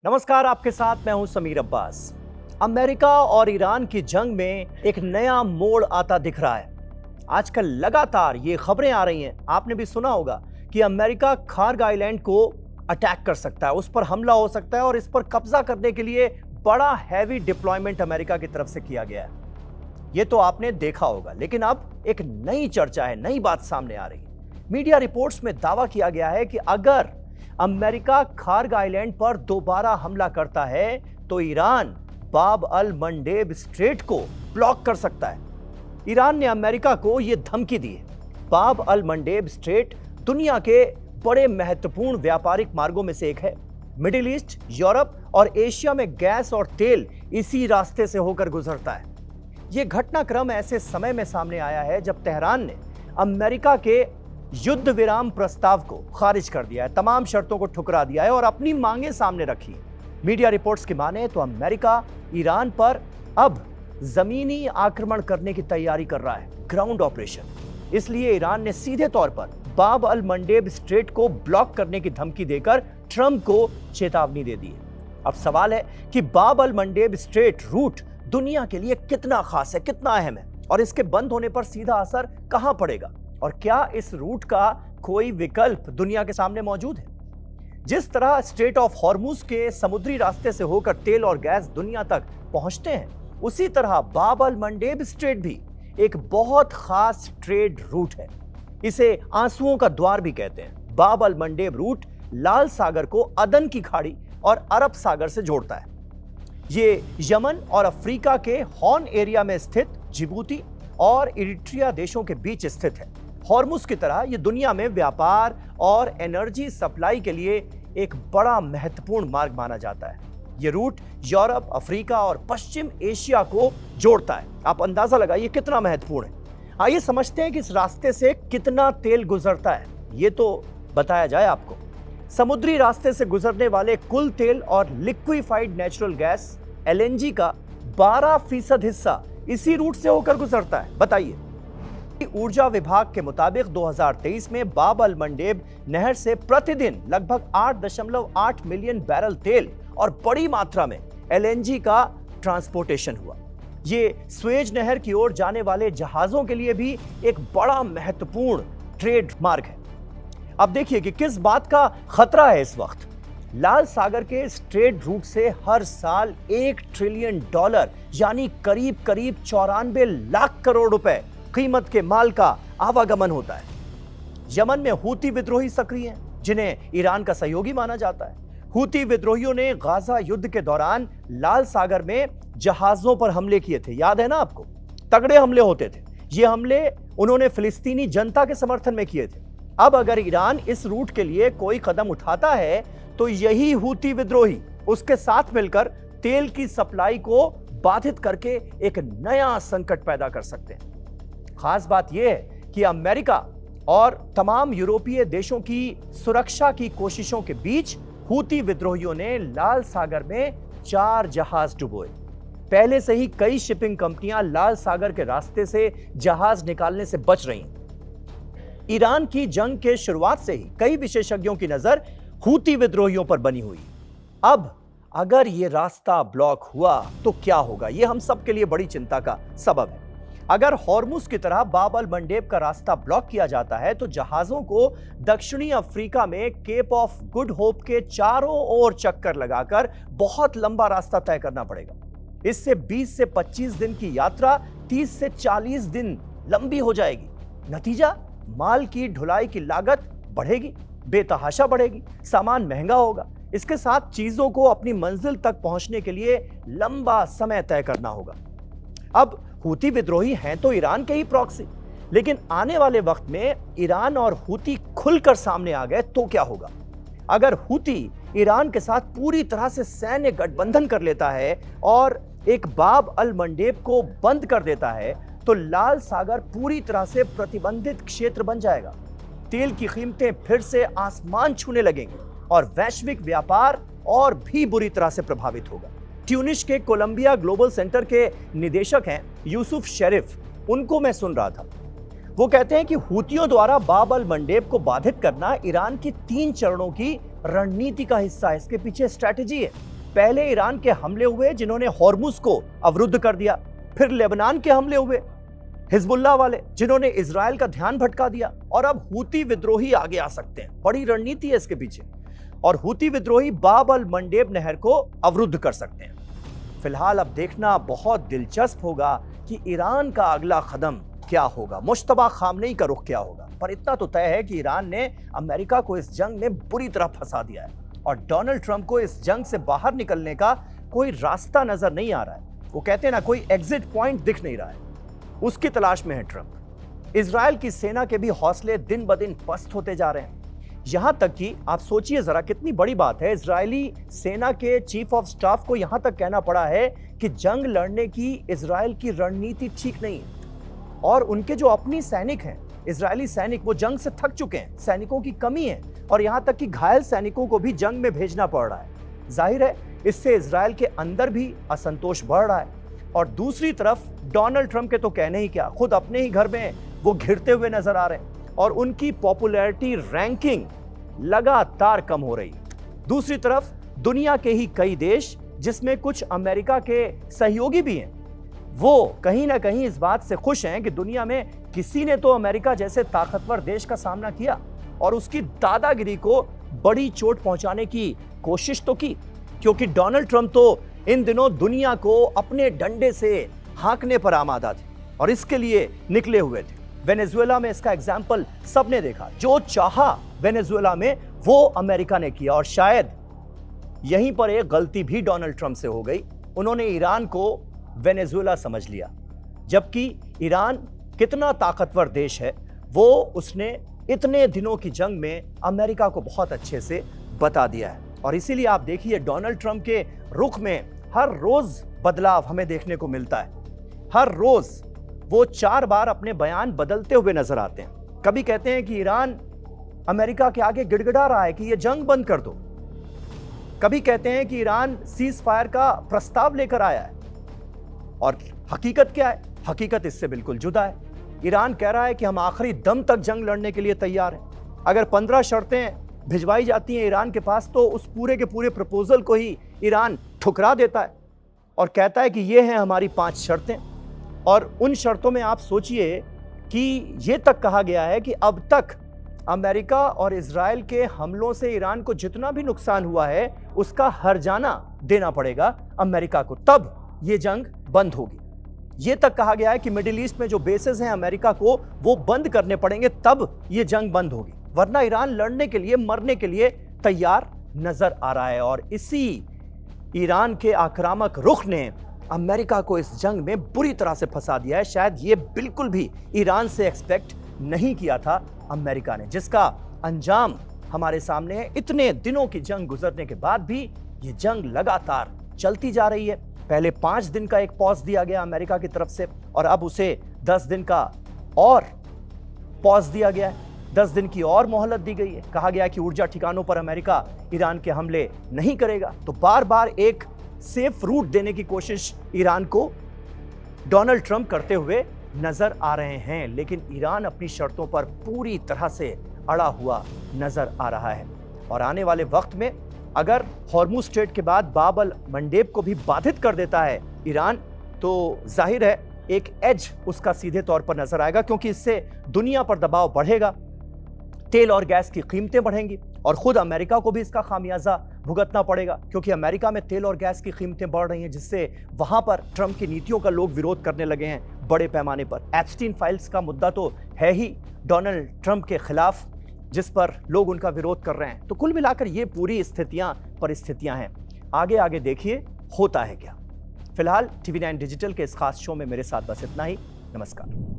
नमस्कार, आपके साथ मैं हूं समीर अब्बास। अमेरिका और ईरान की जंग में एक नया मोड़ आता दिख रहा है। आजकल लगातार ये खबरें आ रही हैं, आपने भी सुना होगा कि अमेरिका खार्ग आइलैंड को अटैक कर सकता है, उस पर हमला हो सकता है और इस पर कब्जा करने के लिए बड़ा हैवी डिप्लॉयमेंट अमेरिका की तरफ से किया गया है। ये तो आपने देखा होगा, लेकिन अब एक नई चर्चा है, नई बात सामने आ रही है। मीडिया रिपोर्ट्स में दावा किया गया है कि अगर अमेरिका खार्ग आइलैंड पर दोबारा हमला करता है तो ईरान बाब अल मंडेब स्ट्रेट को ब्लॉक कर सकता है। ईरान ने अमेरिका को यह धमकी दी है। बाब अल मंडेब स्ट्रेट दुनिया के बड़े महत्वपूर्ण व्यापारिक मार्गों में से एक है। मिडिल ईस्ट, यूरोप और एशिया में गैस और तेल इसी रास्ते से होकर गुजरता है। यह घटनाक्रम ऐसे समय में सामने आया है जब तेहरान ने अमेरिका के युद्ध विराम प्रस्ताव को खारिज कर दिया है, तमाम शर्तों को ठुकरा दिया है और अपनी मांगें सामने रखी। मीडिया रिपोर्ट्स की माने तो अमेरिका ईरान पर अब जमीनी आक्रमण करने की तैयारी कर रहा है, ग्राउंड ऑपरेशन। इसलिए ईरान ने सीधे तौर पर बाब अल मंडेब स्ट्रेट को ब्लॉक करने की धमकी देकर ट्रंप को चेतावनी दे दी है। अब सवाल है कि बाब अल मंडेब स्ट्रेट रूट दुनिया के लिए कितना खास है, कितना अहम है और इसके बंद होने पर सीधा असर कहां पड़ेगा और क्या इस रूट का कोई विकल्प दुनिया के सामने मौजूद है। जिस तरह स्ट्रेट ऑफ हॉर्मुज के समुद्री रास्ते से होकर तेल और गैस दुनिया तक पहुंचते हैं, उसी तरह बाब अल मंडेब स्ट्रेट भी एक बहुत खास ट्रेड रूट है। इसे आंसुओं का द्वार भी कहते हैं। बाब अल मंडेब रूट लाल सागर को अदन की खाड़ी और अरब सागर से जोड़ता है। ये यमन और अफ्रीका के हॉर्न एरिया में स्थित जिबूती और इरिट्रिया देशों के बीच स्थित है। हॉर्मुज की तरह यह दुनिया में व्यापार और एनर्जी सप्लाई के लिए एक बड़ा महत्वपूर्ण मार्ग माना जाता है। यह रूट यूरोप, अफ्रीका और पश्चिम एशिया को जोड़ता है। आप अंदाजा लगाइए कितना महत्वपूर्ण है। आइए समझते हैं कि इस रास्ते से कितना तेल गुजरता है। यह तो बताया जाए आपको। समुद्री रास्ते से गुजरने वाले कुल तेल और लिक्विफाइड नेचुरल गैस LNG का 12% हिस्सा इसी रूट से होकर गुजरता है। बताइए, ऊर्जा विभाग के मुताबिक 2023 में बाब अल मंडेब नहर से प्रतिदिन लगभग 8.8 मिलियन बैरल तेल और बड़ी मात्रा में LNG का ट्रांसपोर्टेशन हुआ। ये स्वेज नहर की ओर जाने वाले जहाजों के लिए भी एक बड़ा महत्वपूर्ण ट्रेड मार्ग है। अब देखिए कि किस बात का खतरा है इस वक्त। लाल सागर के इस ट्रेड रूट से हर साल $1 ट्रिलियन यानी करीब 94 लाख करोड़ रुपए कीमत के माल का आवागमन होता है। यमन में हूती विद्रोही सक्रिय हैं, जिन्हें ईरान का सहयोगी माना जाता है। हूती विद्रोहियों ने गाजा युद्ध के दौरान लाल सागर में जहाजों पर हमले किए थे, याद है ना आपको? तगड़े हमले होते थे। ये हमले उन्होंने फिलिस्तीनी जनता के समर्थन में किए थे। अब अगर ईरान इस रूट के लिए कोई कदम उठाता है तो यही हूती विद्रोही उसके साथ मिलकर तेल की सप्लाई को बाधित करके एक नया संकट पैदा कर सकते हैं। खास बात यह है कि अमेरिका और तमाम यूरोपीय देशों की सुरक्षा की कोशिशों के बीच हूती विद्रोहियों ने लाल सागर में 4 जहाज डुबोए। पहले से ही कई शिपिंग कंपनियां लाल सागर के रास्ते से जहाज निकालने से बच रही हैं। ईरान की जंग के शुरुआत से ही कई विशेषज्ञों की नजर हूती विद्रोहियों पर बनी हुई। अब अगर यह रास्ता ब्लॉक हुआ तो क्या होगा, यह हम सब के लिए बड़ी चिंता का सबब है। अगर हॉर्मुज की तरह बाब अल मंडेब का रास्ता ब्लॉक किया जाता है तो जहाजों को दक्षिणी अफ्रीका में केप ऑफ गुड होप के चारों ओर चक्कर लगाकर बहुत लंबा रास्ता तय करना पड़ेगा। इससे 20 से 25 दिन की यात्रा 30 से 40 दिन लंबी हो जाएगी। नतीजा, माल की ढुलाई की लागत बढ़ेगी, बेतहाशा बढ़ेगी, सामान महंगा होगा। इसके साथ चीजों को अपनी मंजिल तक पहुंचने के लिए लंबा समय तय करना होगा। अब हूती विद्रोही हैं तो ईरान के ही प्रॉक्सी, लेकिन आने वाले वक्त में ईरान और हूती खुलकर सामने आ गए तो क्या होगा? अगर हूती ईरान के साथ पूरी तरह से सैन्य गठबंधन कर लेता है और एक बाब अल मंडेब को बंद कर देता है तो लाल सागर पूरी तरह से प्रतिबंधित क्षेत्र बन जाएगा। तेल की कीमतें फिर से आसमान छूने लगेंगी और वैश्विक व्यापार और भी बुरी तरह से प्रभावित होगा। ट्यूनिश के कोलंबिया ग्लोबल सेंटर के निदेशक हैं यूसुफ शेरिफ, उनको मैं सुन रहा था। वो कहते हैं कि हूतियों द्वारा बाब अल मंडेब को बाधित करना ईरान की 3 चरणों की रणनीति का हिस्सा है। इसके पीछे स्ट्रैटेजी है। पहले ईरान के हमले हुए जिन्होंने हॉर्मुज को अवरुद्ध कर दिया, फिर लेबनान के हमले हुए हिजबुल्लाह वाले जिन्होंने इजराइल का ध्यान भटका दिया, और अब हूती विद्रोही आगे आ सकते हैं। बड़ी रणनीति है इसके पीछे, और हूती विद्रोही बाब अल मंडेब नहर को अवरुद्ध कर सकते हैं। फिलहाल अब देखना बहुत दिलचस्प होगा कि ईरान का अगला कदम क्या होगा, मुश्तबा खामनेई का रुख क्या होगा। पर इतना तो तय है कि ईरान ने अमेरिका को इस जंग में बुरी तरह फंसा दिया है, और डोनाल्ड ट्रंप को इस जंग से बाहर निकलने का कोई रास्ता नजर नहीं आ रहा है। वो कहते हैं ना, कोई एग्जिट पॉइंट दिख नहीं रहा है, उसकी तलाश में है ट्रंप। इजराइल की सेना के भी हौसले दिन ब दिन पस्त होते जा रहे हैं। यहां तक कि आप सोचिए जरा, कितनी बड़ी बात है, इजरायली सेना के चीफ ऑफ स्टाफ को यहां तक कहना पड़ा है कि जंग लड़ने की इजराइल की रणनीति ठीक नहीं है, और उनके जो अपनी सैनिक हैं, इजरायली सैनिक, वो जंग से थक चुके हैं, सैनिकों की कमी है, और यहां तक कि घायल सैनिकों को भी जंग में भेजना पड़ रहा है। जाहिर है इससे इजराइल के अंदर भी असंतोष बढ़ रहा है, और दूसरी तरफ डोनाल्ड ट्रंप के तो कहने ही क्या, खुद अपने ही घर में वो घिरते हुए नजर आ रहे हैं, और उनकी पॉपुलैरिटी रैंकिंग लगातार कम हो रही है। दूसरी तरफ दुनिया के ही कई देश, जिसमें कुछ अमेरिका के सहयोगी भी हैं, वो कहीं ना कहीं इस बात से खुश हैं कि दुनिया में किसी ने तो अमेरिका जैसे ताकतवर देश का सामना किया और उसकी दादागिरी को बड़ी चोट पहुंचाने की कोशिश तो की, क्योंकि डोनाल्ड ट्रंप तो इन दिनों दुनिया को अपने डंडे से हाँकने पर आमादा थे और इसके लिए निकले हुए थे। वेनेजुएला में इसका एग्जाम्पल सबने देखा, जो चाहा वेनेजुएला में वो अमेरिका ने किया, और शायद यहीं पर एक गलती भी डोनाल्ड ट्रंप से हो गई। उन्होंने ईरान को वेनेजुएला समझ लिया, जबकि ईरान कितना ताकतवर देश है वो उसने इतने दिनों की जंग में अमेरिका को बहुत अच्छे से बता दिया है। और इसीलिए आप देखिए डोनाल्ड ट्रंप के रुख में हर रोज बदलाव हमें देखने को मिलता है। हर रोज वो 4 बार अपने बयान बदलते हुए नजर आते हैं। कभी कहते हैं कि ईरान अमेरिका के आगे गिड़गिड़ा रहा है कि ये जंग बंद कर दो, कभी कहते हैं कि ईरान सीज फायर का प्रस्ताव लेकर आया है, और हकीकत क्या है? हकीकत इससे बिल्कुल जुदा है। ईरान कह रहा है कि हम आखिरी दम तक जंग लड़ने के लिए तैयार हैं। अगर 15 शर्तें भिजवाई जाती हैं ईरान के पास, तो उस पूरे के पूरे प्रपोजल को ही ईरान ठुकरा देता है और कहता है कि ये हैं हमारी 5 शर्तें। और उन शर्तों में आप सोचिए कि ये तक कहा गया है कि अब तक अमेरिका और इजराइल के हमलों से ईरान को जितना भी नुकसान हुआ है उसका हर्जाना देना पड़ेगा अमेरिका को, तब ये जंग बंद होगी। ये तक कहा गया है कि मिडिल ईस्ट में जो बेसेस हैं अमेरिका को वो बंद करने पड़ेंगे, तब ये जंग बंद होगी, वरना ईरान लड़ने के लिए, मरने के लिए तैयार नजर आ रहा है। और इसी ईरान के आक्रामक रुख ने अमेरिका को इस जंग में बुरी तरह से फंसा दिया है। शायद ये बिल्कुल भी ईरान से एक्सपेक्ट नहीं किया था अमेरिका ने, जिसका अंजाम हमारे सामने है। इतने दिनों की जंग गुजरने के बाद भी ये जंग लगातार चलती जा रही है। पहले 5 दिन का एक पॉज दिया गया अमेरिका की तरफ से, और अब उसे 10 दिन का और पॉज दिया गया है, 10 दिन की और मोहलत दी गई है। कहा गया कि ऊर्जा ठिकानों पर अमेरिका ईरान के हमले नहीं करेगा। तो बार बार एक सेफ रूट देने की कोशिश ईरान को डोनाल्ड ट्रंप करते हुए नजर आ रहे हैं, लेकिन ईरान अपनी शर्तों पर पूरी तरह से अड़ा हुआ नजर आ रहा है। और आने वाले वक्त में अगर हॉर्मुज स्ट्रेट के बाद बाब अल मंडेब को भी बाधित कर देता है ईरान, तो जाहिर है एक एज उसका सीधे तौर पर नजर आएगा, क्योंकि इससे दुनिया पर दबाव बढ़ेगा, तेल और गैस की कीमतें बढ़ेंगी, और खुद अमेरिका को भी इसका खामियाजा भुगतना पड़ेगा, क्योंकि अमेरिका में तेल और गैस की कीमतें बढ़ रही हैं, जिससे वहां पर ट्रंप की नीतियों का लोग विरोध करने लगे हैं बड़े पैमाने पर। एप्स्टीन फाइल्स का मुद्दा तो है ही डोनाल्ड ट्रंप के खिलाफ, जिस पर लोग उनका विरोध कर रहे हैं। तो कुल मिलाकर ये पूरी परिस्थितियां हैं। आगे आगे देखिए होता है क्या। फिलहाल TV9 डिजिटल के इस खास शो में मेरे साथ बस इतना ही। नमस्कार।